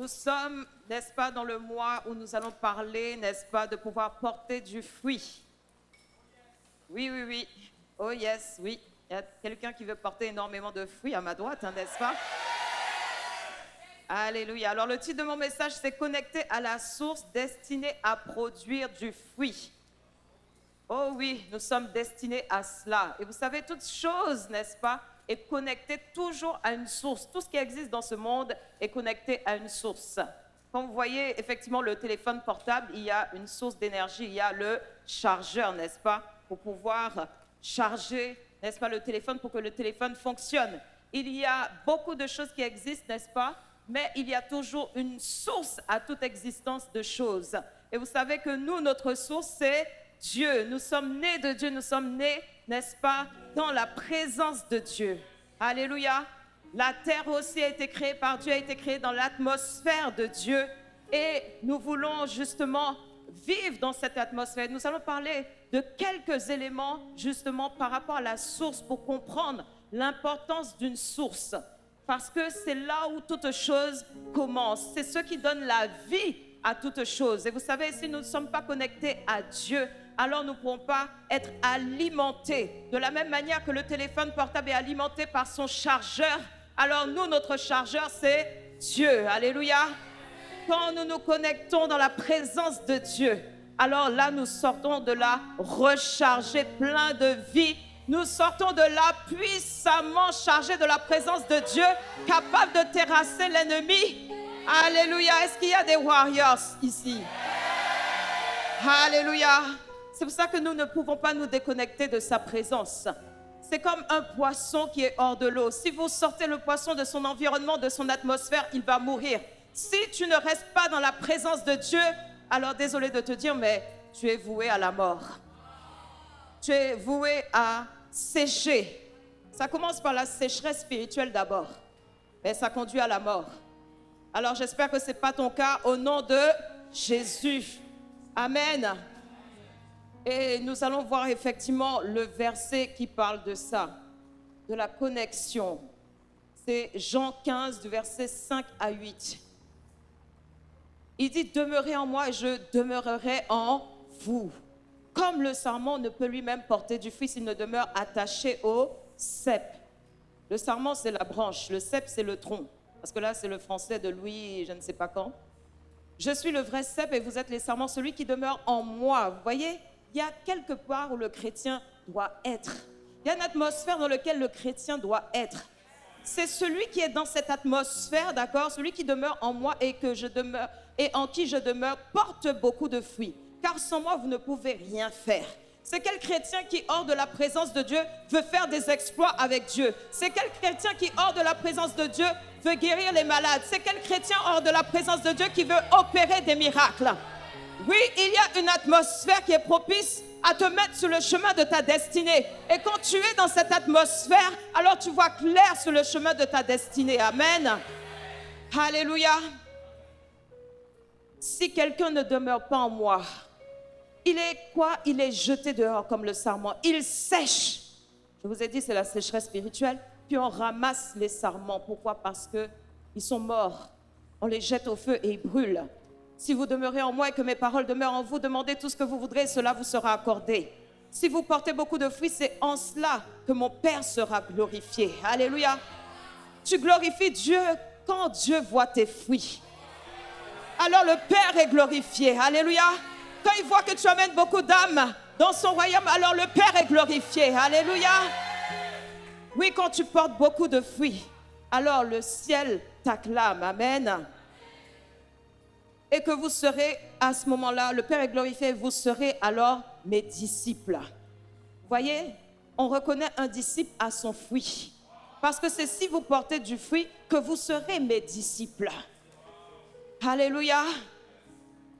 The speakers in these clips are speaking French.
Nous sommes, n'est-ce pas, dans le mois où nous allons parler, n'est-ce pas, de pouvoir porter du fruit. Oui, oui, oui. Oh yes, oui. Il y a quelqu'un qui veut porter énormément de fruits à ma droite, hein, n'est-ce pas? Alléluia. Alors le titre de mon message, c'est Connecté à la source destinée à produire du fruit. Oh oui, nous sommes destinés à cela. Et vous savez, toute chose, n'est-ce pas, est connectée toujours à une source. Tout ce qui existe dans ce monde est connecté à une source. Quand vous voyez effectivement le téléphone portable, il y a une source d'énergie, il y a le chargeur, n'est-ce pas, pour pouvoir charger, n'est-ce pas, le téléphone pour que le téléphone fonctionne. Il y a beaucoup de choses qui existent, n'est-ce pas, mais il y a toujours une source à toute existence de choses. Et vous savez que nous, notre source, c'est Dieu. Nous sommes nés de Dieu, nous sommes nés, n'est-ce pas, dans la présence de Dieu. Alléluia. La terre aussi a été créée par Dieu, a été créée dans l'atmosphère de Dieu. Et nous voulons justement vivre dans cette atmosphère. Nous allons parler de quelques éléments justement par rapport à la source pour comprendre l'importance d'une source. Parce que c'est là où toute chose commence. C'est ce qui donne la vie à toute chose. Et vous savez, si nous ne sommes pas connectés à Dieu, alors nous ne pourrons pas être alimentés. De la même manière que le téléphone portable est alimenté par son chargeur, alors nous, notre chargeur, c'est Dieu. Alléluia. Quand nous nous connectons dans la présence de Dieu, alors là, nous sortons de là rechargés, pleins de vie. Nous sortons de là puissamment chargés de la présence de Dieu, capables de terrasser l'ennemi. Alléluia. Est-ce qu'il y a des warriors ici? Alléluia. C'est pour ça que nous ne pouvons pas nous déconnecter de sa présence. C'est comme un poisson qui est hors de l'eau. Si vous sortez le poisson de son environnement, de son atmosphère, il va mourir. Si tu ne restes pas dans la présence de Dieu, alors désolé de te dire, mais tu es voué à la mort. Tu es voué à sécher. Ça commence par la sécheresse spirituelle d'abord, mais ça conduit à la mort. Alors j'espère que ce n'est pas ton cas au nom de Jésus. Amen. Et nous allons voir effectivement le verset qui parle de ça, de la connexion. C'est Jean 15, du verset 5 à 8. Il dit « Demeurez en moi et je demeurerai en vous. Comme le sarment ne peut lui-même porter du fruit s'il ne demeure attaché au cep. » Le sarment, c'est la branche. Le cep, c'est le tronc. Parce que là, c'est le français de Louis, je ne sais pas quand. « Je suis le vrai cep et vous êtes les sarments, celui qui demeure en moi. » Vous voyez, il y a quelque part où le chrétien doit être. Il y a une atmosphère dans laquelle le chrétien doit être. C'est celui qui est dans cette atmosphère, d'accord? Celui qui demeure en moi et que je demeure et en qui je demeure porte beaucoup de fruits. Car sans moi, vous ne pouvez rien faire. C'est quel chrétien qui, hors de la présence de Dieu, veut faire des exploits avec Dieu? C'est quel chrétien qui, hors de la présence de Dieu, veut guérir les malades? C'est quel chrétien, hors de la présence de Dieu, qui veut opérer des miracles? Oui, il y a une atmosphère qui est propice à te mettre sur le chemin de ta destinée. Et quand tu es dans cette atmosphère, alors tu vois clair sur le chemin de ta destinée. Amen. Alléluia. Si quelqu'un ne demeure pas en moi, il est quoi? Il est jeté dehors comme le sarment. Il sèche. Je vous ai dit, c'est la sécheresse spirituelle. Puis on ramasse les sarments. Pourquoi? Parce qu'ils sont morts. On les jette au feu et ils brûlent. Si vous demeurez en moi et que mes paroles demeurent en vous, demandez tout ce que vous voudrez, cela vous sera accordé. Si vous portez beaucoup de fruits, c'est en cela que mon Père sera glorifié. Alléluia. Tu glorifies Dieu quand Dieu voit tes fruits. Alors le Père est glorifié. Alléluia. Quand il voit que tu amènes beaucoup d'âmes dans son royaume, alors le Père est glorifié. Alléluia. Oui, quand tu portes beaucoup de fruits, alors le ciel t'acclame. Amen. Et que vous serez à ce moment-là, le Père est glorifié, vous serez alors mes disciples. Vous voyez, on reconnaît un disciple à son fruit. Parce que c'est si vous portez du fruit que vous serez mes disciples. Alléluia.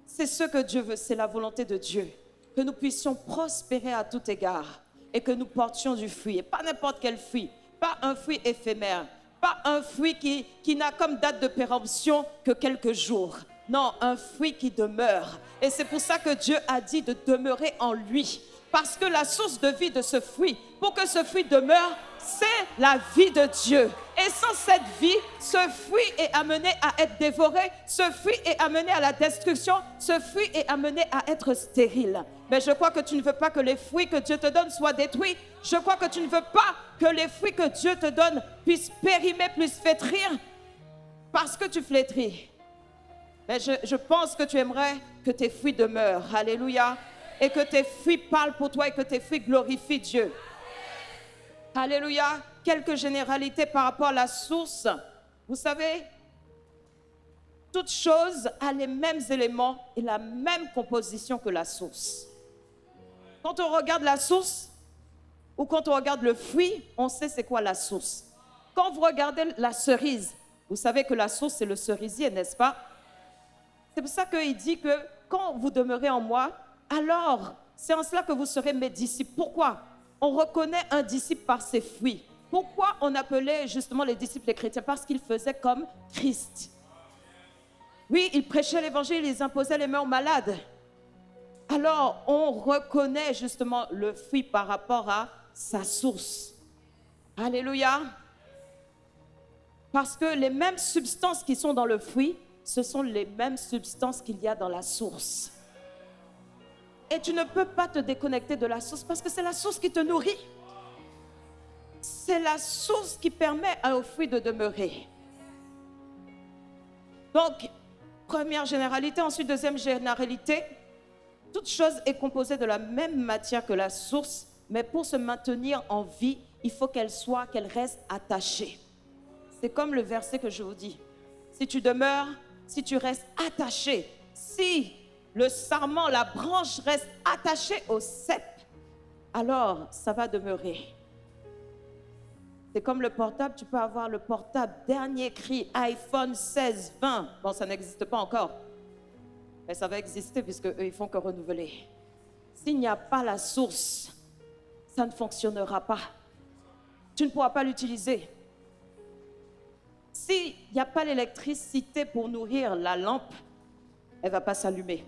C'est ce que Dieu veut, c'est la volonté de Dieu. Que nous puissions prospérer à tout égard et que nous portions du fruit. Et pas n'importe quel fruit, pas un fruit éphémère, pas un fruit qui n'a comme date de péremption que quelques jours. Non, un fruit qui demeure. Et c'est pour ça que Dieu a dit de demeurer en lui. Parce que la source de vie de ce fruit, pour que ce fruit demeure, c'est la vie de Dieu. Et sans cette vie, ce fruit est amené à être dévoré, ce fruit est amené à la destruction, ce fruit est amené à être stérile. Mais je crois que tu ne veux pas que les fruits que Dieu te donne soient détruits. Je crois que tu ne veux pas que les fruits que Dieu te donne puissent périmer, puissent flétrir, parce que tu flétris. Mais je pense que tu aimerais que tes fruits demeurent. Alléluia. Et que tes fruits parlent pour toi et que tes fruits glorifient Dieu. Alléluia. Quelques généralités par rapport à la source. Vous savez, toute chose a les mêmes éléments et la même composition que la source. Quand on regarde la source ou quand on regarde le fruit, on sait c'est quoi la source. Quand vous regardez la cerise, vous savez que la source c'est le cerisier, n'est-ce pas? C'est pour ça qu'il dit que quand vous demeurez en moi, alors c'est en cela que vous serez mes disciples. Pourquoi? On reconnaît un disciple par ses fruits. Pourquoi on appelait justement les disciples les chrétiens? Parce qu'ils faisaient comme Christ. Oui, ils prêchaient l'évangile, ils imposaient les mains aux malades. Alors, on reconnaît justement le fruit par rapport à sa source. Alléluia. Parce que les mêmes substances qui sont dans le fruit, ce sont les mêmes substances qu'il y a dans la source. Et tu ne peux pas te déconnecter de la source parce que c'est la source qui te nourrit. C'est la source qui permet au fruit de demeurer. Donc, première généralité. Ensuite, deuxième généralité. Toute chose est composée de la même matière que la source, mais pour se maintenir en vie, il faut qu'elle reste attachée. C'est comme le verset que je vous dis. Si tu demeures, si tu restes attaché, si le sarment, la branche reste attachée au cep, alors ça va demeurer. C'est comme le portable, tu peux avoir le portable dernier cri, iPhone 16, 20. Bon, ça n'existe pas encore, mais ça va exister puisque eux, ils font que renouveler. S'il n'y a pas la source, ça ne fonctionnera pas. Tu ne pourras pas l'utiliser. S'il n'y a pas l'électricité pour nourrir la lampe, elle ne va pas s'allumer.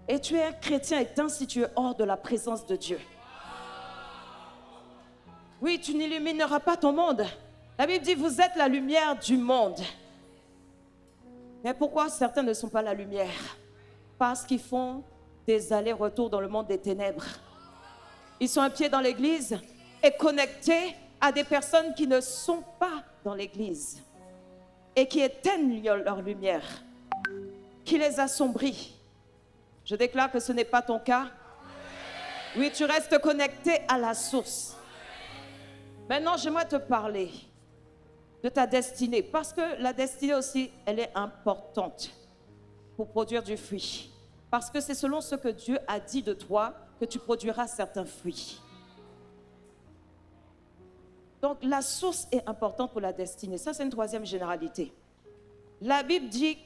Et tu es un chrétien éteint si tu es hors de la présence de Dieu. Oui, tu n'illumineras pas ton monde. La Bible dit, vous êtes la lumière du monde. Mais pourquoi certains ne sont pas la lumière? Parce qu'ils font des allers-retours dans le monde des ténèbres. Ils sont un pied dans l'église et connectés à des personnes qui ne sont pas dans l'église et qui éteignent leur lumière, qui les assombrit. Je déclare que ce n'est pas ton cas. Oui, tu restes connecté à la source. Maintenant, j'aimerais te parler de ta destinée, parce que la destinée aussi, elle est importante pour produire du fruit. Parce que c'est selon ce que Dieu a dit de toi que tu produiras certains fruits. Donc, la source est importante pour la destinée. Ça, c'est une troisième généralité. La Bible dit,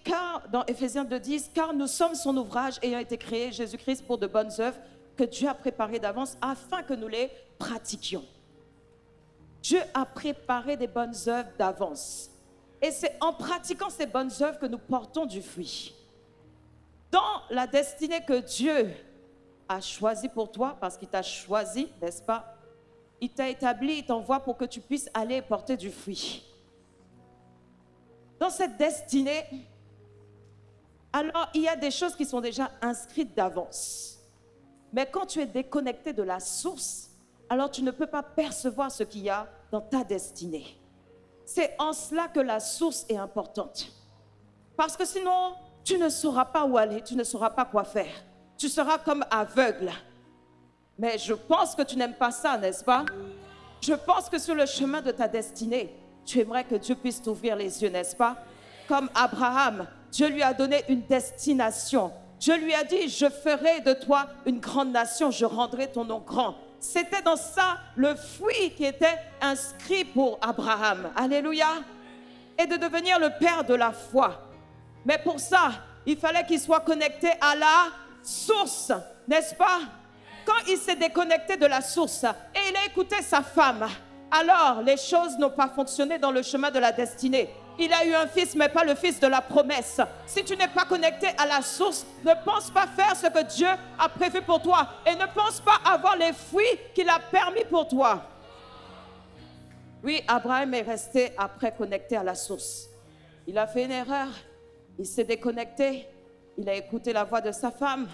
dans Éphésiens 2:10, car nous sommes son ouvrage ayant été créé, Jésus-Christ, pour de bonnes œuvres que Dieu a préparées d'avance afin que nous les pratiquions. Dieu a préparé des bonnes œuvres d'avance. Et c'est en pratiquant ces bonnes œuvres que nous portons du fruit. Dans la destinée que Dieu a choisie pour toi, parce qu'il t'a choisi, n'est-ce pas? Il t'a établi, il t'envoie pour que tu puisses aller porter du fruit. Dans cette destinée, alors il y a des choses qui sont déjà inscrites d'avance. Mais quand tu es déconnecté de la source, alors tu ne peux pas percevoir ce qu'il y a dans ta destinée. C'est en cela que la source est importante. Parce que sinon, tu ne sauras pas où aller, tu ne sauras pas quoi faire. Tu seras comme aveugle. Mais je pense que tu n'aimes pas ça, n'est-ce pas? Je pense que sur le chemin de ta destinée, tu aimerais que Dieu puisse t'ouvrir les yeux, n'est-ce pas? Comme Abraham, Dieu lui a donné une destination. Dieu lui a dit, je ferai de toi une grande nation, je rendrai ton nom grand. C'était dans ça le fruit qui était inscrit pour Abraham. Alléluia. Et de devenir le père de la foi. Mais pour ça, il fallait qu'il soit connecté à la source, n'est-ce pas? Quand il s'est déconnecté de la source et il a écouté sa femme, alors les choses n'ont pas fonctionné dans le chemin de la destinée. Il a eu un fils, mais pas le fils de la promesse. Si tu n'es pas connecté à la source, ne pense pas faire ce que Dieu a prévu pour toi. Et ne pense pas avoir les fruits qu'il a permis pour toi. Oui, Abraham est resté après connecté à la source. Il a fait une erreur. Il s'est déconnecté. Il a écouté la voix de sa femme.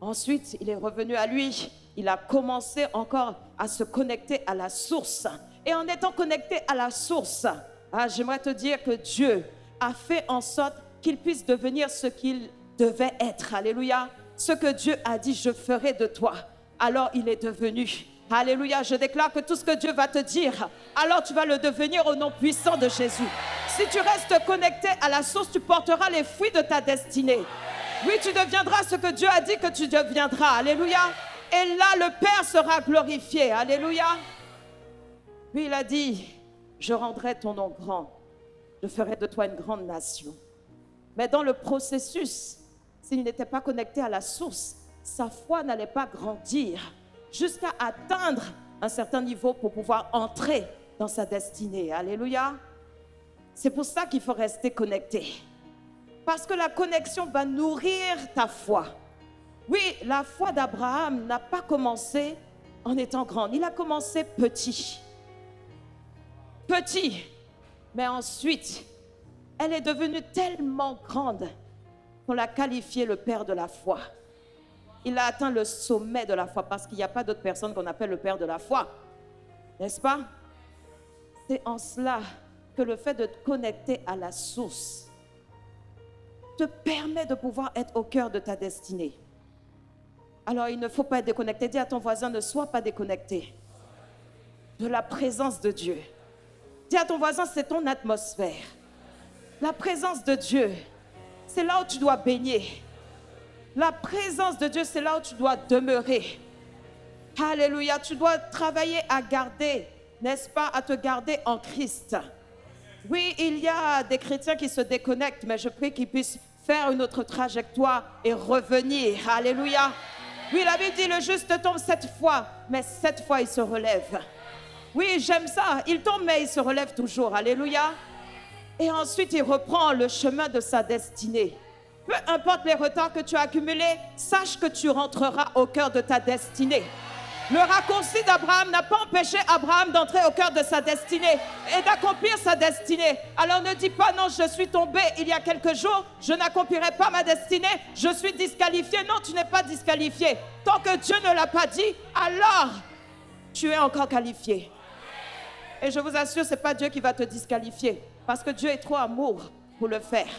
Ensuite, il est revenu à lui. Il a commencé encore à se connecter à la source. Et en étant connecté à la source, j'aimerais te dire que Dieu a fait en sorte qu'il puisse devenir ce qu'il devait être. Alléluia. Ce que Dieu a dit, je ferai de toi. Alors il est devenu. Alléluia. Je déclare que tout ce que Dieu va te dire, alors tu vas le devenir au nom puissant de Jésus. Si tu restes connecté à la source, tu porteras les fruits de ta destinée. Oui, tu deviendras ce que Dieu a dit que tu deviendras. Alléluia. Et là, le Père sera glorifié. Alléluia. Puis il a dit, je rendrai ton nom grand. Je ferai de toi une grande nation. Mais dans le processus, s'il n'était pas connecté à la source, sa foi n'allait pas grandir jusqu'à atteindre un certain niveau pour pouvoir entrer dans sa destinée. Alléluia. C'est pour ça qu'il faut rester connecté. Parce que la connexion va nourrir ta foi. Oui, la foi d'Abraham n'a pas commencé en étant grande. Il a commencé petit. Petit. Mais ensuite, elle est devenue tellement grande qu'on l'a qualifié le père de la foi. Il a atteint le sommet de la foi parce qu'il n'y a pas d'autre personne qu'on appelle le père de la foi. N'est-ce pas? C'est en cela que le fait de te connecter à la source te permet de pouvoir être au cœur de ta destinée. Alors, il ne faut pas être déconnecté. Dis à ton voisin, ne sois pas déconnecté de la présence de Dieu. Dis à ton voisin, c'est ton atmosphère. La présence de Dieu, c'est là où tu dois baigner. La présence de Dieu, c'est là où tu dois demeurer. Alléluia, tu dois travailler à garder, n'est-ce pas, à te garder en Christ. Oui, il y a des chrétiens qui se déconnectent, mais je prie qu'ils puissent faire une autre trajectoire et revenir. Alléluia. Oui, la Bible dit, le juste tombe 7 fois, mais 7 fois il se relève. Oui, j'aime ça. Il tombe, mais il se relève toujours. Alléluia. Et ensuite, il reprend le chemin de sa destinée. Peu importe les retards que tu as accumulés, sache que tu rentreras au cœur de ta destinée. Le raccourci d'Abraham n'a pas empêché Abraham d'entrer au cœur de sa destinée et d'accomplir sa destinée. Alors ne dis pas non, je suis tombé il y a quelques jours, je n'accomplirai pas ma destinée, je suis disqualifié. Non, tu n'es pas disqualifié. Tant que Dieu ne l'a pas dit, alors tu es encore qualifié. Et je vous assure, ce n'est pas Dieu qui va te disqualifier parce que Dieu est trop amour pour le faire.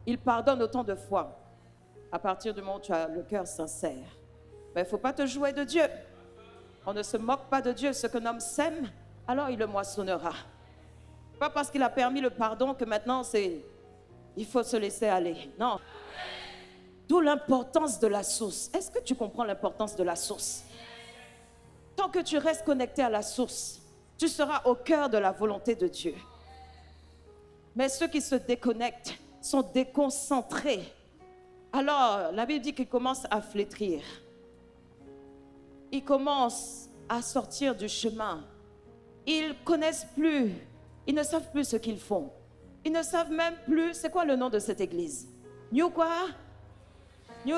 Il pardonne autant de fois à partir du moment où tu as le cœur sincère. Mais il ne faut pas te jouer de Dieu. On ne se moque pas de Dieu. Ce qu'un homme sème, alors il le moissonnera. Pas parce qu'il a permis le pardon que maintenant il faut se laisser aller. Non. D'où l'importance de la source. Est-ce que tu comprends l'importance de la source? Tant que tu restes connecté à la source, tu seras au cœur de la volonté de Dieu. Mais ceux qui se déconnectent sont déconcentrés. Alors, la Bible dit qu'ils commencent à flétrir. Ils commencent à sortir du chemin. Ils connaissent plus. Ils ne savent plus ce qu'ils font. Ils ne savent même plus, c'est quoi le nom de cette église? New quoi? New?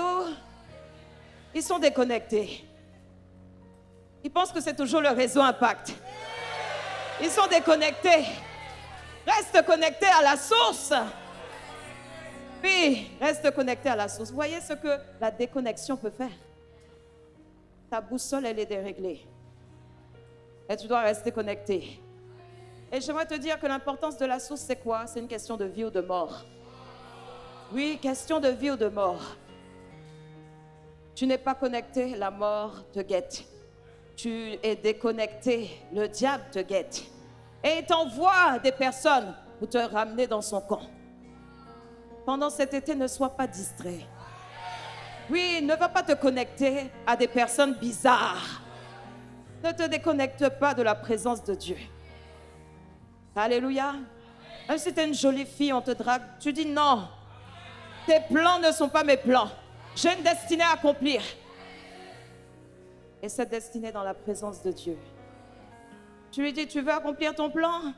Ils sont déconnectés. Ils pensent que c'est toujours le réseau Impact. Ils sont déconnectés. Reste connecté à la source. Puis, reste connecté à la source. Vous voyez ce que la déconnexion peut faire? Ta boussole, elle est déréglée. Et tu dois rester connecté. Et j'aimerais te dire que l'importance de la source, c'est quoi? C'est une question de vie ou de mort. Oui, question de vie ou de mort. Tu n'es pas connecté, la mort te guette. Tu es déconnecté, le diable te guette. Et il t'envoie des personnes pour te ramener dans son camp. Pendant cet été, ne sois pas distrait. Oui, ne va pas te connecter à des personnes bizarres. Ne te déconnecte pas de la présence de Dieu. Alléluia. Même si tu es une jolie fille, on te drague, tu dis non. Tes plans ne sont pas mes plans. J'ai une destinée à accomplir. Et cette destinée est dans la présence de Dieu. Tu lui dis, tu veux accomplir ton plan?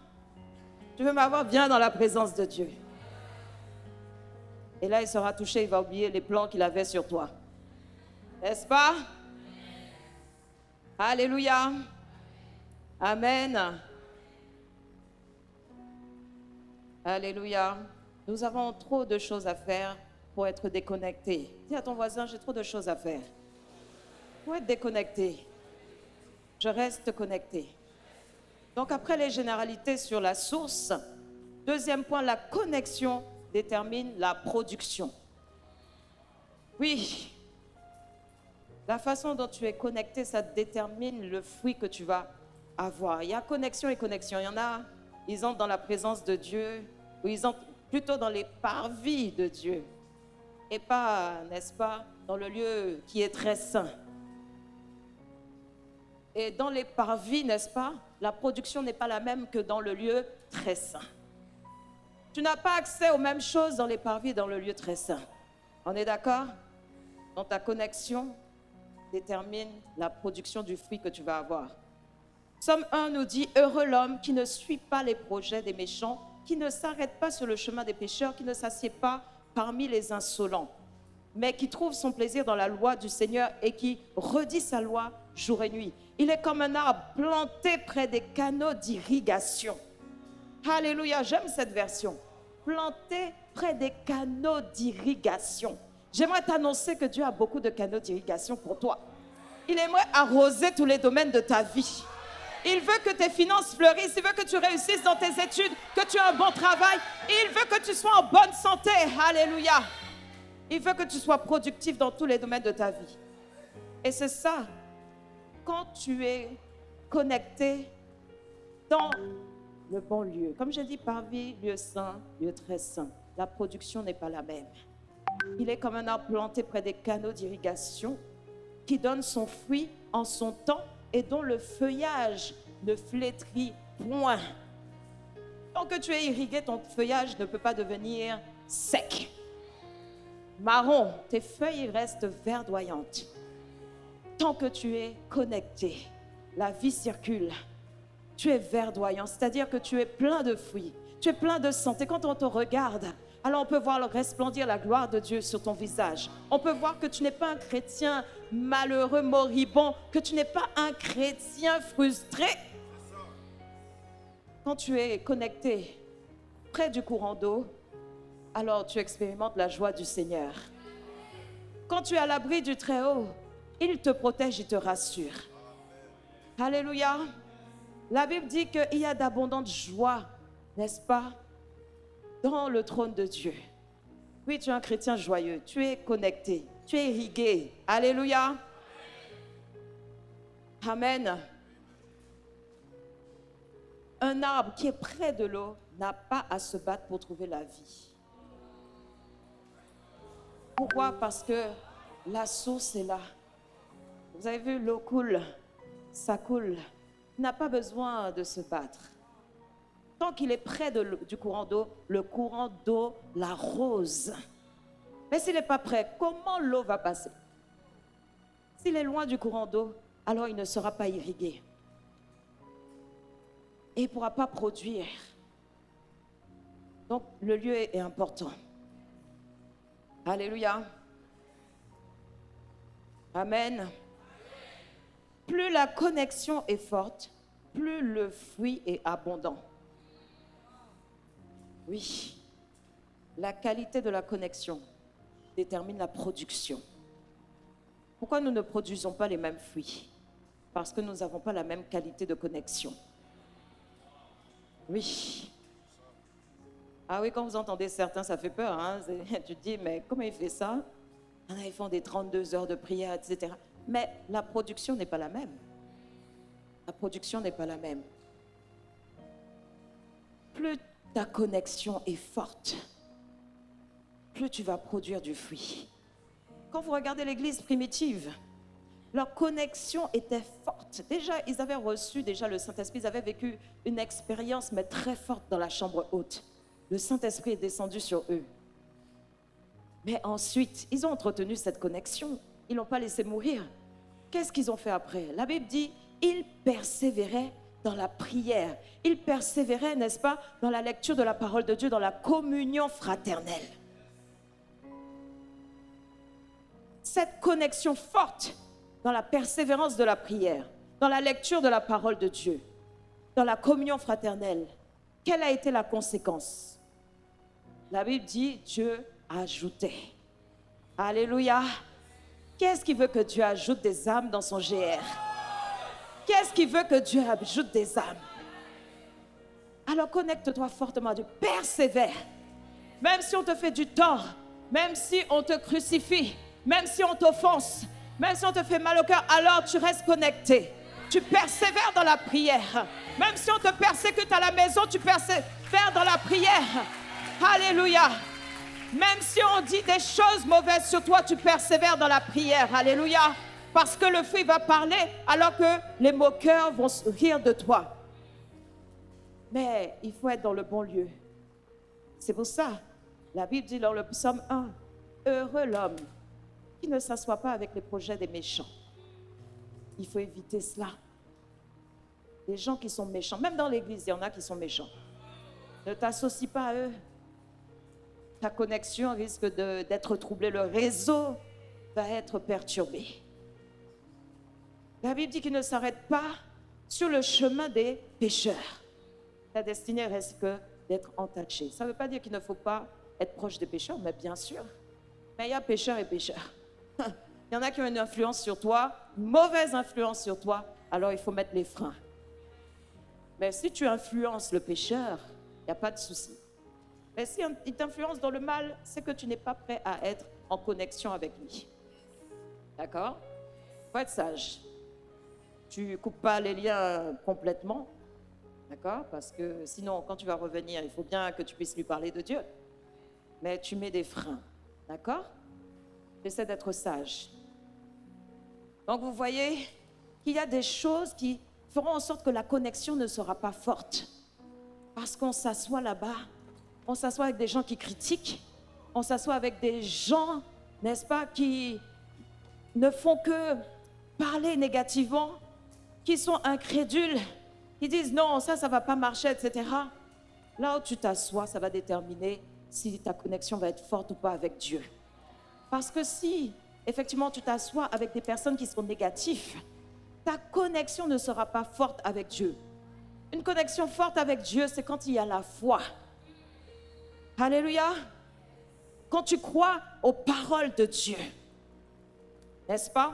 Tu veux m'avoir? Viens dans la présence de Dieu. Et là, il sera touché, il va oublier les plans qu'il avait sur toi. N'est-ce pas? Alléluia. Amen. Alléluia. Nous avons trop de choses à faire pour être déconnectés. Dis à ton voisin, j'ai trop de choses à faire. Pour être déconnecté, je reste connecté. Donc après les généralités sur la source, deuxième point, la connexion détermine la production. Oui, la façon dont tu es connecté, ça détermine le fruit que tu vas avoir. Il y a connexion et connexion. Il y en a, ils entrent dans la présence de Dieu, ou ils entrent plutôt dans les parvis de Dieu, et pas, n'est-ce pas, dans le lieu qui est très saint. Et dans les parvis, n'est-ce pas, la production n'est pas la même que dans le lieu très saint. Tu n'as pas accès aux mêmes choses dans les parvis et dans le lieu très saint. On est d'accord? Donc ta connexion détermine la production du fruit que tu vas avoir. Psaume 1 nous dit « Heureux l'homme qui ne suit pas les projets des méchants, qui ne s'arrête pas sur le chemin des pécheurs, qui ne s'assied pas parmi les insolents, mais qui trouve son plaisir dans la loi du Seigneur et qui redit sa loi jour et nuit. Il est comme un arbre planté près des canaux d'irrigation. » Alléluia, j'aime cette version. Planté près des canaux d'irrigation. J'aimerais t'annoncer que Dieu a beaucoup de canaux d'irrigation pour toi. Il aimerait arroser tous les domaines de ta vie. Il veut que tes finances fleurissent, il veut que tu réussisses dans tes études, que tu aies un bon travail. Il veut que tu sois en bonne santé. Alléluia. Il veut que tu sois productif dans tous les domaines de ta vie. Et c'est ça, quand tu es connecté dans le bon lieu. Comme je dis, parvis, lieu saint, lieu très saint. La production n'est pas la même. Il est comme un arbre planté près des canaux d'irrigation qui donne son fruit en son temps et dont le feuillage ne flétrit point. Tant que tu es irrigué, ton feuillage ne peut pas devenir sec. Marron, tes feuilles restent verdoyantes. Tant que tu es connecté, la vie circule. Tu es verdoyant, c'est-à-dire que tu es plein de fruits, tu es plein de santé. Quand on te regarde, alors on peut voir resplendir la gloire de Dieu sur ton visage. On peut voir que tu n'es pas un chrétien malheureux, moribond, que tu n'es pas un chrétien frustré. Quand tu es connecté près du courant d'eau, alors tu expérimentes la joie du Seigneur. Quand tu es à l'abri du Très-Haut, il te protège, il te rassure. Alléluia. La Bible dit qu'il y a d'abondantes joies, n'est-ce pas, dans le trône de Dieu. Oui, tu es un chrétien joyeux, tu es connecté, tu es irrigué. Alléluia. Amen. Un arbre qui est près de l'eau n'a pas à se battre pour trouver la vie. Pourquoi? Parce que la source est là. Vous avez vu, l'eau coule, ça coule. Il n'a pas besoin de se battre. Tant qu'il est près du courant d'eau, le courant d'eau l'arrose. Mais s'il n'est pas près, comment l'eau va passer? S'il est loin du courant d'eau, alors il ne sera pas irrigué. Et il ne pourra pas produire. Donc le lieu est important. Alléluia. Amen. Plus la connexion est forte, plus le fruit est abondant. Oui, la qualité de la connexion détermine la production. Pourquoi nous ne produisons pas les mêmes fruits? Parce que nous n'avons pas la même qualité de connexion. Oui. Ah oui, quand vous entendez certains, ça fait peur. Hein? Tu te dis, mais comment il fait ça? Ils font des 32 heures de prière, etc. Mais la production n'est pas la même. La production n'est pas la même. Plus ta connexion est forte, plus tu vas produire du fruit. Quand vous regardez l'église primitive, leur connexion était forte. Déjà, ils avaient reçu le Saint-Esprit, ils avaient vécu une expérience, mais très forte dans la chambre haute. Le Saint-Esprit est descendu sur eux. Mais ensuite, ils ont entretenu cette connexion. Ils ne l'ont pas laissé mourir. Qu'est-ce qu'ils ont fait après? La Bible dit, ils persévéraient dans la prière. Ils persévéraient, n'est-ce pas, dans la lecture de la parole de Dieu, dans la communion fraternelle. Cette connexion forte dans la persévérance de la prière, dans la lecture de la parole de Dieu, dans la communion fraternelle, quelle a été la conséquence? La Bible dit, Dieu ajoutait. Alléluia. Qu'est-ce qui veut que Dieu ajoute des âmes dans son GR? Qu'est-ce qui veut que Dieu ajoute des âmes? Alors connecte-toi fortement à Dieu. Persévère. Même si on te fait du tort, même si on te crucifie, même si on t'offense, même si on te fait mal au cœur, alors tu restes connecté. Tu persévères dans la prière. Même si on te persécute à la maison, tu persévères dans la prière. Alléluia. Même si on dit des choses mauvaises sur toi, tu persévères dans la prière. Alléluia. Parce que le feu va parler alors que les moqueurs vont rire de toi. Mais il faut être dans le bon lieu. C'est pour ça, la Bible dit dans le psaume 1, heureux l'homme qui ne s'assoit pas avec les projets des méchants. Il faut éviter cela. Les gens qui sont méchants, même dans l'église, il y en a qui sont méchants. Ne t'associe pas à eux. Ta connexion risque d'être troublée. Le réseau va être perturbé. La Bible dit qu'il ne s'arrête pas sur le chemin des pécheurs. Ta destinée risque d'être entachée. Ça ne veut pas dire qu'il ne faut pas être proche des pécheurs, mais bien sûr. Mais il y a pécheurs et pécheurs. Il y en a qui ont une influence sur toi, une mauvaise influence sur toi, alors il faut mettre les freins. Mais si tu influences le pécheur, il n'y a pas de souci. Mais si il t'influence dans le mal, c'est que tu n'es pas prêt à être en connexion avec lui. D'accord? Il faut être sage. Tu ne coupes pas les liens complètement. D'accord? Parce que sinon, quand tu vas revenir, il faut bien que tu puisses lui parler de Dieu. Mais tu mets des freins. D'accord? J'essaie d'être sage. Donc vous voyez qu'il y a des choses qui feront en sorte que la connexion ne sera pas forte. Parce qu'on s'assoit là-bas, on s'assoit avec des gens qui critiquent, on s'assoit avec des gens, n'est-ce pas, qui ne font que parler négativement, qui sont incrédules, qui disent non, ça ne va pas marcher, etc. Là où tu t'assois, ça va déterminer si ta connexion va être forte ou pas avec Dieu. Parce que si, effectivement, tu t'assois avec des personnes qui sont négatives, ta connexion ne sera pas forte avec Dieu. Une connexion forte avec Dieu, c'est quand il y a la foi. Alléluia. Quand tu crois aux paroles de Dieu. N'est-ce pas?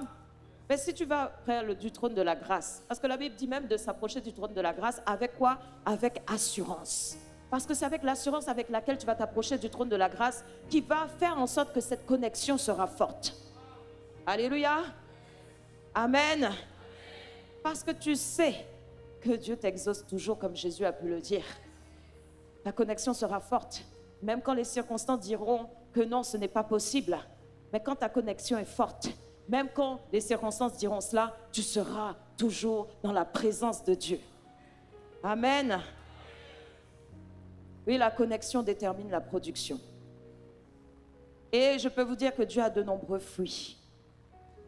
Mais si tu vas près du trône de la grâce, parce que la Bible dit même de s'approcher du trône de la grâce, avec quoi? Avec assurance. Parce que c'est avec l'assurance avec laquelle tu vas t'approcher du trône de la grâce qui va faire en sorte que cette connexion sera forte. Alléluia. Amen. Parce que tu sais que Dieu t'exauce toujours comme Jésus a pu le dire. Ta connexion sera forte. Même quand les circonstances diront que non, ce n'est pas possible. Mais quand ta connexion est forte, même quand les circonstances diront cela, tu seras toujours dans la présence de Dieu. Amen. Oui, la connexion détermine la production. Et je peux vous dire que Dieu a de nombreux fruits.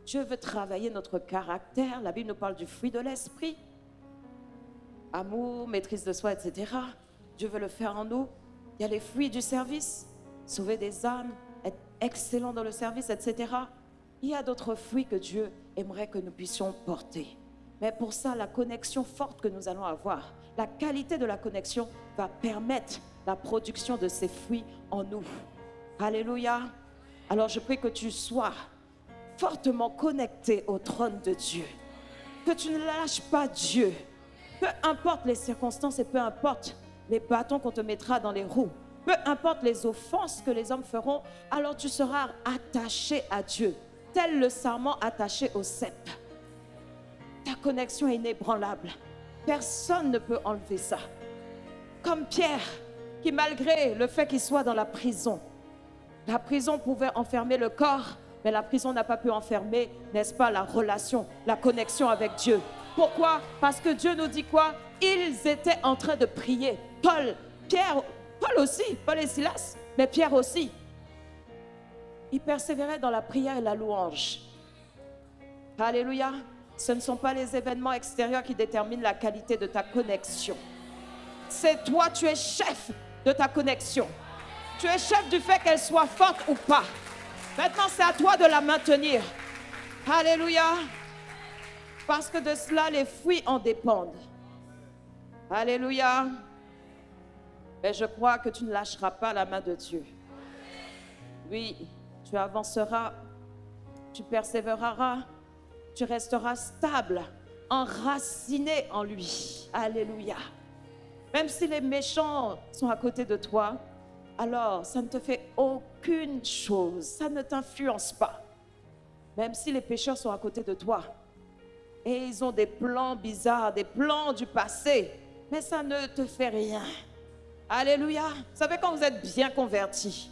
Dieu veut travailler notre caractère. La Bible nous parle du fruit de l'esprit. Amour, maîtrise de soi, etc. Dieu veut le faire en nous. Il y a les fruits du service. Sauver des âmes, être excellent dans le service, etc. Il y a d'autres fruits que Dieu aimerait que nous puissions porter. Mais pour ça, la connexion forte que nous allons avoir, la qualité de la connexion va permettre la production de ces fruits en nous. Alléluia. Alors je prie que tu sois fortement connecté au trône de Dieu. Que tu ne lâches pas Dieu. Peu importe les circonstances et peu importe les bâtons qu'on te mettra dans les roues. Peu importe les offenses que les hommes feront, alors tu seras attaché à Dieu, tel le sarment attaché au cep. Ta connexion est inébranlable. Personne ne peut enlever ça. Comme Pierre, qui malgré le fait qu'il soit dans la prison pouvait enfermer le corps, mais la prison n'a pas pu enfermer, n'est-ce pas, la relation, la connexion avec Dieu. Pourquoi? Parce que Dieu nous dit quoi? Ils étaient en train de prier. Paul aussi, Paul et Silas, mais Pierre aussi. Ils persévéraient dans la prière et la louange. Alléluia. Ce ne sont pas les événements extérieurs qui déterminent la qualité de ta connexion. C'est toi, tu es chef de ta connexion. Tu es chef du fait qu'elle soit forte ou pas. Maintenant, c'est à toi de la maintenir. Alléluia. Parce que de cela, les fruits en dépendent. Alléluia. Mais je crois que tu ne lâcheras pas la main de Dieu. Oui, tu avanceras, tu persévéreras, tu resteras stable, enraciné en lui. Alléluia. Même si les méchants sont à côté de toi, alors ça ne te fait aucune chose, ça ne t'influence pas. Même si les pécheurs sont à côté de toi et ils ont des plans bizarres, des plans du passé, mais ça ne te fait rien. Alléluia. Vous savez, quand vous êtes bien converti,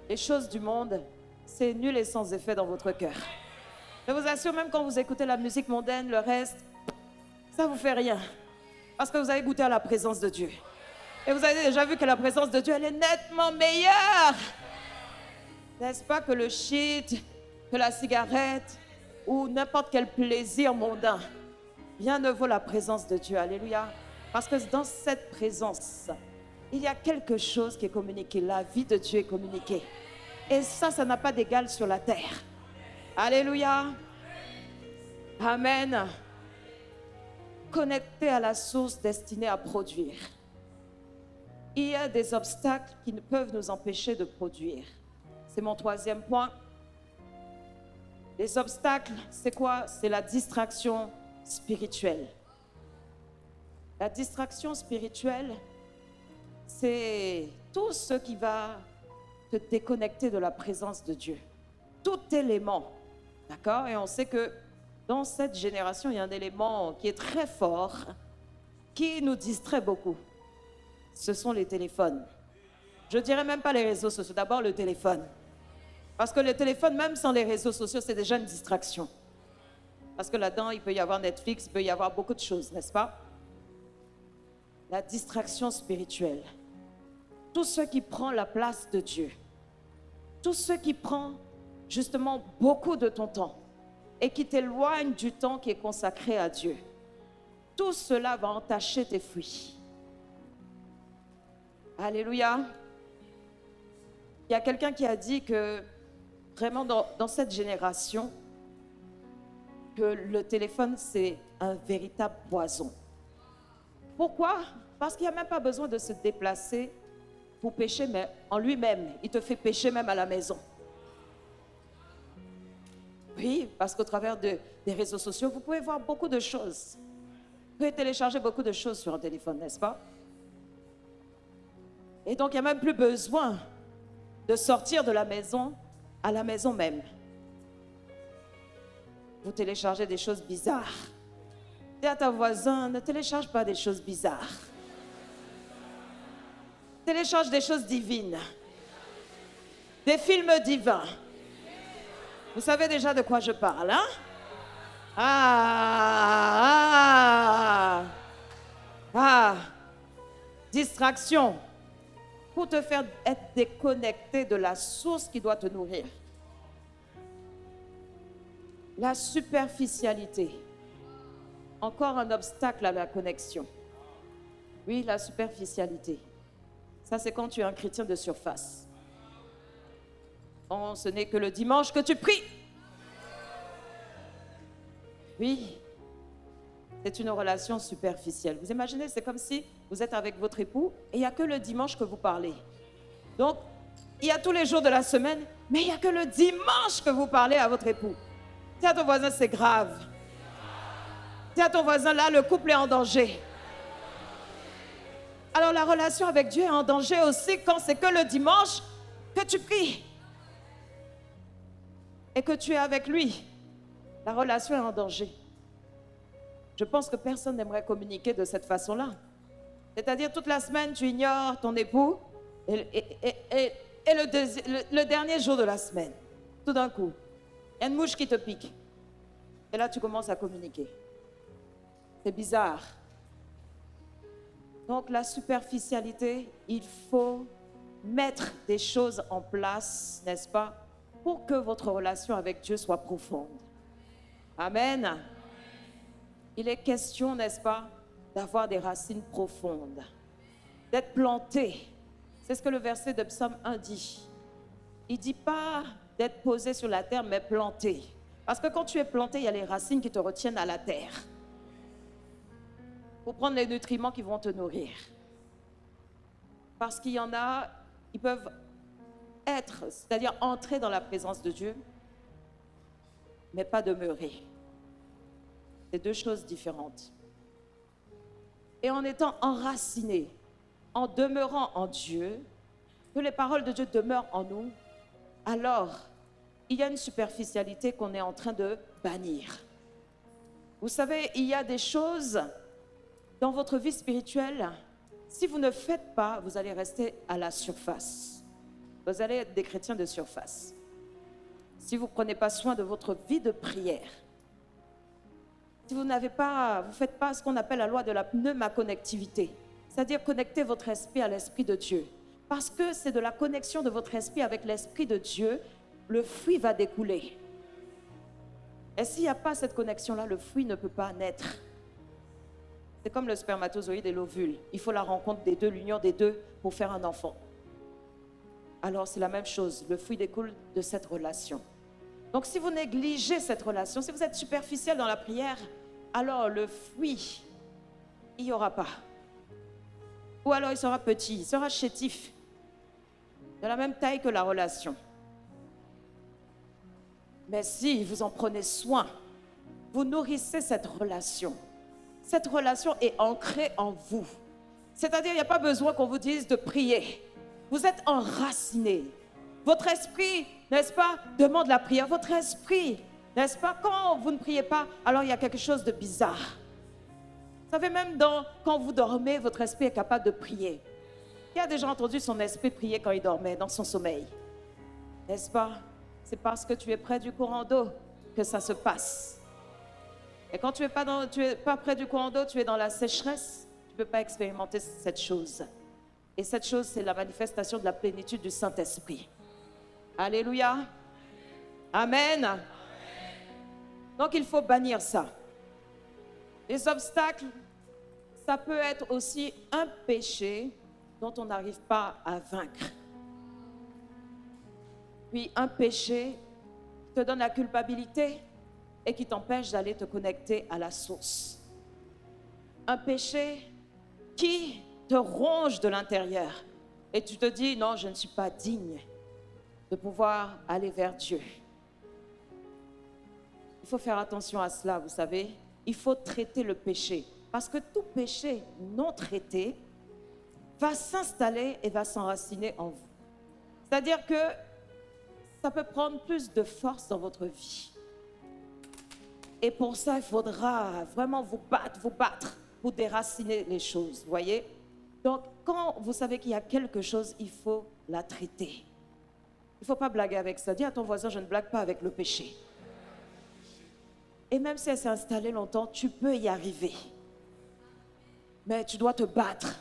les choses du monde, c'est nul et sans effet dans votre cœur. Je vous assure, même quand vous écoutez la musique mondaine, le reste, ça ne vous fait rien. Parce que vous avez goûté à la présence de Dieu. Et vous avez déjà vu que la présence de Dieu, elle est nettement meilleure. N'est-ce pas que le shit, que la cigarette ou n'importe quel plaisir mondain, rien ne vaut la présence de Dieu. Alléluia. Parce que dans cette présence, il y a quelque chose qui est communiqué. La vie de Dieu est communiquée. Et ça n'a pas d'égal sur la terre. Alléluia. Amen. Connecté à la source destinée à produire. Il y a des obstacles qui ne peuvent nous empêcher de produire. C'est mon troisième point. Les obstacles, c'est quoi? C'est la distraction spirituelle. La distraction spirituelle, c'est tout ce qui va te déconnecter de la présence de Dieu. Tout élément, d'accord? Et on sait que dans cette génération, il y a un élément qui est très fort, qui nous distrait beaucoup. Ce sont les téléphones. Je ne dirais même pas les réseaux sociaux, d'abord le téléphone. Parce que le téléphone, même sans les réseaux sociaux, c'est déjà une distraction. Parce que là-dedans, il peut y avoir Netflix, il peut y avoir beaucoup de choses, n'est-ce pas? La distraction spirituelle. Tout ce qui prend la place de Dieu. Tout ce qui prend justement beaucoup de ton temps et qui t'éloigne du temps qui est consacré à Dieu. Tout cela va entacher tes fruits. Alléluia. Il y a quelqu'un qui a dit que vraiment dans cette génération, que le téléphone c'est un véritable poison. Pourquoi? Parce qu'il n'y a même pas besoin de se déplacer pour pécher, mais en lui-même, il te fait pécher même à la maison. Oui, parce qu'au travers des réseaux sociaux, vous pouvez voir beaucoup de choses. Vous pouvez télécharger beaucoup de choses sur un téléphone, n'est-ce pas? Et donc, il n'y a même plus besoin de sortir de la maison à la maison même. Vous téléchargez des choses bizarres. Dis à ta voisin, ne télécharge pas des choses bizarres. Télécharge des choses divines. Des films divins. Vous savez déjà de quoi je parle, hein? Distraction. Pour te faire être déconnecté de la source qui doit te nourrir. La superficialité. Encore un obstacle à la connexion. Oui, la superficialité. Ça, c'est quand tu es un chrétien de surface. Bon, ce n'est que le dimanche que tu pries. Oui, c'est une relation superficielle. Vous imaginez, c'est comme si vous êtes avec votre époux et il n'y a que le dimanche que vous parlez. Donc, il y a tous les jours de la semaine, mais il n'y a que le dimanche que vous parlez à votre époux. Dis à ton voisin, c'est grave. Dis à ton voisin, là, le couple est en danger. Alors, la relation avec Dieu est en danger aussi quand c'est que le dimanche que tu pries. Et que tu es avec lui. La relation est en danger. Je pense que personne n'aimerait communiquer de cette façon-là. C'est-à-dire, toute la semaine, tu ignores ton époux et le dernier jour de la semaine, tout d'un coup, il y a une mouche qui te pique. Et là, tu commences à communiquer. C'est bizarre. Donc, la superficialité, il faut mettre des choses en place, n'est-ce pas, pour que votre relation avec Dieu soit profonde. Amen. Il est question, n'est-ce pas, d'avoir des racines profondes, d'être planté. C'est ce que le verset de Psaume 1 dit. Il ne dit pas d'être posé sur la terre, mais planté. Parce que quand tu es planté, il y a les racines qui te retiennent à la terre pour prendre les nutriments qui vont te nourrir. Parce qu'il y en a, ils peuvent être, c'est-à-dire entrer dans la présence de Dieu, mais pas demeurer. C'est deux choses différentes. Et en étant enraciné, en demeurant en Dieu, que les paroles de Dieu demeurent en nous, alors il y a une superficialité qu'on est en train de bannir. Vous savez, il y a des choses dans votre vie spirituelle, si vous ne faites pas, vous allez rester à la surface. Vous allez être des chrétiens de surface. Si vous ne prenez pas soin de votre vie de prière, si vous ne faites pas ce qu'on appelle la loi de la pneumaconnectivité, c'est-à-dire connecter votre esprit à l'esprit de Dieu. Parce que c'est de la connexion de votre esprit avec l'esprit de Dieu, le fruit va découler. Et s'il n'y a pas cette connexion-là, le fruit ne peut pas naître. C'est comme le spermatozoïde et l'ovule. Il faut la rencontre des deux, l'union des deux pour faire un enfant. Alors c'est la même chose, le fruit découle de cette relation. Donc si vous négligez cette relation, si vous êtes superficiel dans la prière, alors le fruit, il n'y aura pas. Ou alors il sera petit, il sera chétif, de la même taille que la relation. Mais si vous en prenez soin, vous nourrissez cette relation est ancrée en vous. C'est-à-dire, il n'y a pas besoin qu'on vous dise de prier. Vous êtes enraciné. Votre esprit, n'est-ce pas, demande la prière. Votre esprit, n'est-ce pas, quand vous ne priez pas, alors il y a quelque chose de bizarre. Vous savez, même quand vous dormez, votre esprit est capable de prier. Qui a déjà entendu son esprit prier quand il dormait, dans son sommeil? N'est-ce pas? C'est parce que tu es près du courant d'eau que ça se passe. Et quand tu es pas près du courant d'eau, tu es dans la sécheresse, tu ne peux pas expérimenter cette chose. Et cette chose, c'est la manifestation de la plénitude du Saint-Esprit. Alléluia. Amen. Donc il faut bannir ça. Les obstacles, ça peut être aussi un péché dont on n'arrive pas à vaincre. Puis un péché te donne la culpabilité et qui t'empêche d'aller te connecter à la source. Un péché qui te ronge de l'intérieur et tu te dis non, je ne suis pas digne de pouvoir aller vers Dieu. Il faut faire attention à cela, vous savez. Il faut traiter le péché parce que tout péché non traité va s'installer et va s'enraciner en vous. C'est-à-dire que ça peut prendre plus de force dans votre vie. Et pour ça, il faudra vraiment vous battre pour déraciner les choses, vous voyez? Donc, quand vous savez qu'il y a quelque chose, il faut la traiter. Il ne faut pas blaguer avec ça. Dis à ton voisin, je ne blague pas avec le péché. Et même si elle s'est installée longtemps, tu peux y arriver. Mais tu dois te battre.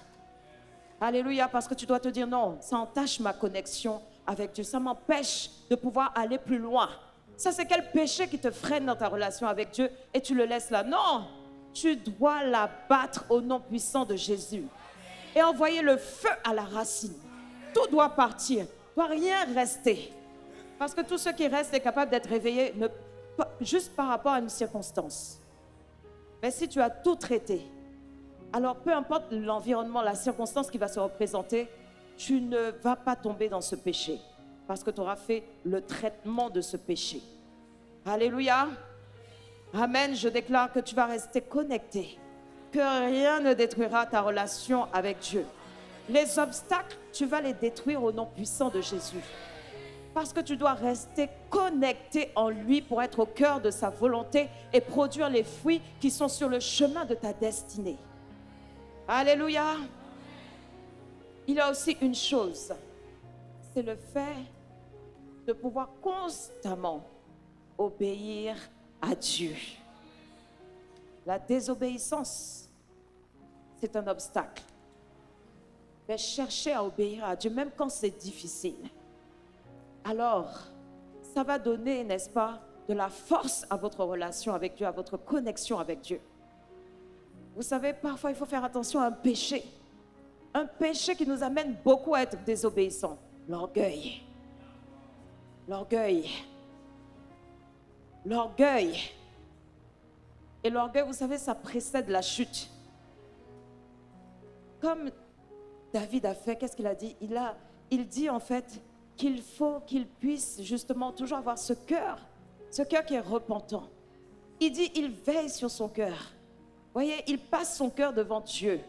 Alléluia, parce que tu dois te dire non, ça entache ma connexion avec Dieu. Ça m'empêche de pouvoir aller plus loin. Ça, c'est quel péché qui te freine dans ta relation avec Dieu et tu le laisses là? Non, tu dois la battre au nom puissant de Jésus et envoyer le feu à la racine. Tout doit partir, il ne doit rien rester. Parce que tout ce qui reste est capable d'être réveillé juste par rapport à une circonstance. Mais si tu as tout traité, alors peu importe l'environnement, la circonstance qui va se représenter, tu ne vas pas tomber dans ce péché. Parce que tu auras fait le traitement de ce péché. Alléluia. Amen. Je déclare que tu vas rester connecté. Que rien ne détruira ta relation avec Dieu. Les obstacles, tu vas les détruire au nom puissant de Jésus. Parce que tu dois rester connecté en lui pour être au cœur de sa volonté et produire les fruits qui sont sur le chemin de ta destinée. Alléluia. Il y a aussi une chose, c'est le fait de pouvoir constamment obéir à Dieu. La désobéissance, c'est un obstacle. Mais chercher à obéir à Dieu, même quand c'est difficile, alors ça va donner, n'est-ce pas, de la force à votre relation avec Dieu, à votre connexion avec Dieu. Vous savez, parfois il faut faire attention à un péché. Un péché qui nous amène beaucoup à être désobéissants. L'orgueil. L'orgueil. L'orgueil. Et l'orgueil, vous savez, ça précède la chute. Comme David a fait, qu'est-ce qu'il a dit? Il dit en fait qu'il faut qu'il puisse justement toujours avoir ce cœur qui est repentant. Il dit, il veille sur son cœur. Voyez, il passe son cœur devant Dieu.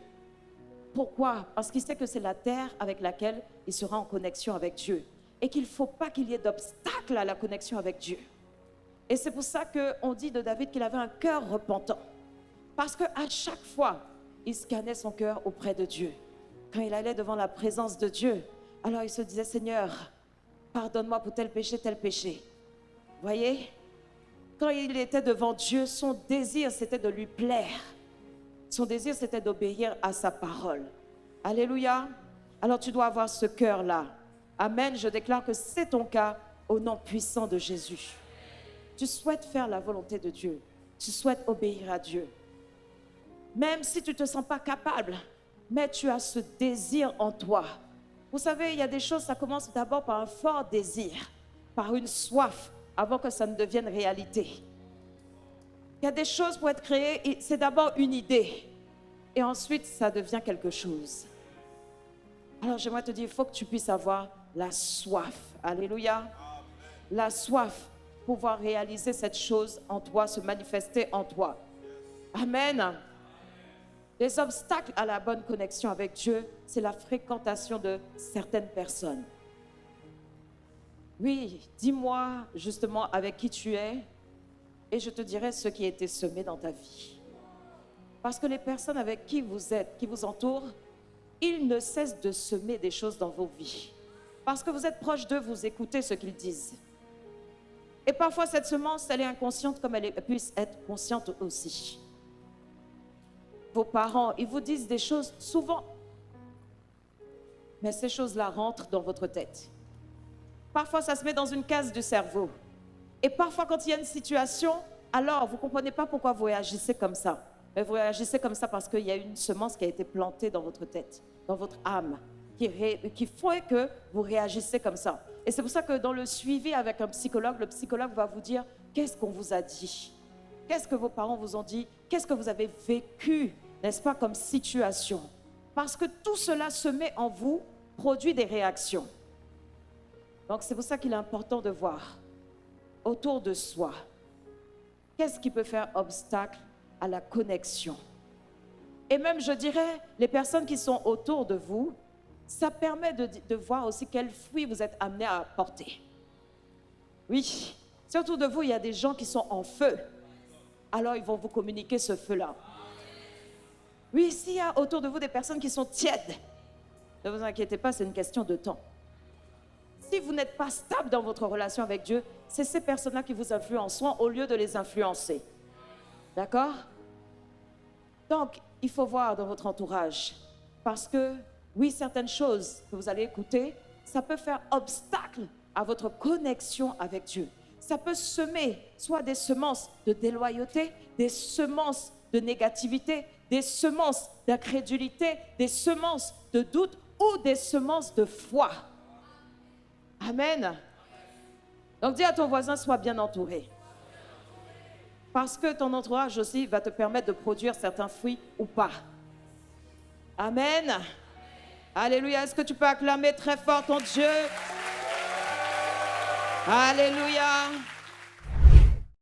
Pourquoi? Parce qu'il sait que c'est la terre avec laquelle il sera en connexion avec Dieu. Et qu'il ne faut pas qu'il y ait d'obstacle à la connexion avec Dieu. Et c'est pour ça qu'on dit de David qu'il avait un cœur repentant. Parce qu'à chaque fois, il scannait son cœur auprès de Dieu. Quand il allait devant la présence de Dieu, alors il se disait, Seigneur, pardonne-moi pour tel péché. Voyez? Quand il était devant Dieu, son désir, c'était de lui plaire. Son désir, c'était d'obéir à sa parole. Alléluia. Alors tu dois avoir ce cœur-là. Amen. Je déclare que c'est ton cas au nom puissant de Jésus. Tu souhaites faire la volonté de Dieu. Tu souhaites obéir à Dieu. Même si tu ne te sens pas capable, mais tu as ce désir en toi. Vous savez, il y a des choses, ça commence d'abord par un fort désir, par une soif, avant que ça ne devienne réalité. Il y a des choses pour être créées, c'est d'abord une idée, et ensuite ça devient quelque chose. Alors j'aimerais te dire, il faut que tu puisses avoir la soif. Alléluia. La soif, pouvoir réaliser cette chose en toi, se manifester en toi. Amen. Les obstacles à la bonne connexion avec Dieu, c'est la fréquentation de certaines personnes. Oui, dis-moi justement avec qui tu es et je te dirai ce qui a été semé dans ta vie. Parce que les personnes avec qui vous êtes, qui vous entourent, ils ne cessent de semer des choses dans vos vies. Parce que vous êtes proche d'eux, vous écoutez ce qu'ils disent. Et parfois cette semence, elle est inconsciente comme elle puisse être consciente aussi. Vos parents, ils vous disent des choses souvent, mais ces choses-là rentrent dans votre tête. Parfois, ça se met dans une case du cerveau. Et parfois, quand il y a une situation, alors vous ne comprenez pas pourquoi vous réagissez comme ça. Mais vous réagissez comme ça parce qu'il y a une semence qui a été plantée dans votre tête, dans votre âme, qui fait que vous réagissez comme ça. Et c'est pour ça que dans le suivi avec un psychologue, le psychologue va vous dire qu'est-ce qu'on vous a dit, qu'est-ce que vos parents vous ont dit, qu'est-ce que vous avez vécu, n'est-ce pas, comme situation. Parce que tout cela semé en vous produit des réactions. Donc c'est pour ça qu'il est important de voir autour de soi qu'est-ce qui peut faire obstacle à la connexion. Et même, je dirais, les personnes qui sont autour de vous, ça permet de voir aussi quels fruits vous êtes amenés à porter. Oui, si autour de vous, il y a des gens qui sont en feu, alors ils vont vous communiquer ce feu-là. Oui, s'il y a autour de vous des personnes qui sont tièdes, ne vous inquiétez pas, c'est une question de temps. Si vous n'êtes pas stable dans votre relation avec Dieu, c'est ces personnes-là qui vous influenceront au lieu de les influencer. D'accord? Donc, il faut voir dans votre entourage. Parce que, oui, certaines choses que vous allez écouter, ça peut faire obstacle à votre connexion avec Dieu. Ça peut semer soit des semences de déloyauté, des semences de négativité, des semences d'incrédulité, des semences de doute ou des semences de foi. Amen. Donc dis à ton voisin, sois bien entouré. Parce que ton entourage aussi va te permettre de produire certains fruits ou pas. Amen. Alléluia. Est-ce que tu peux acclamer très fort ton Dieu? Alléluia.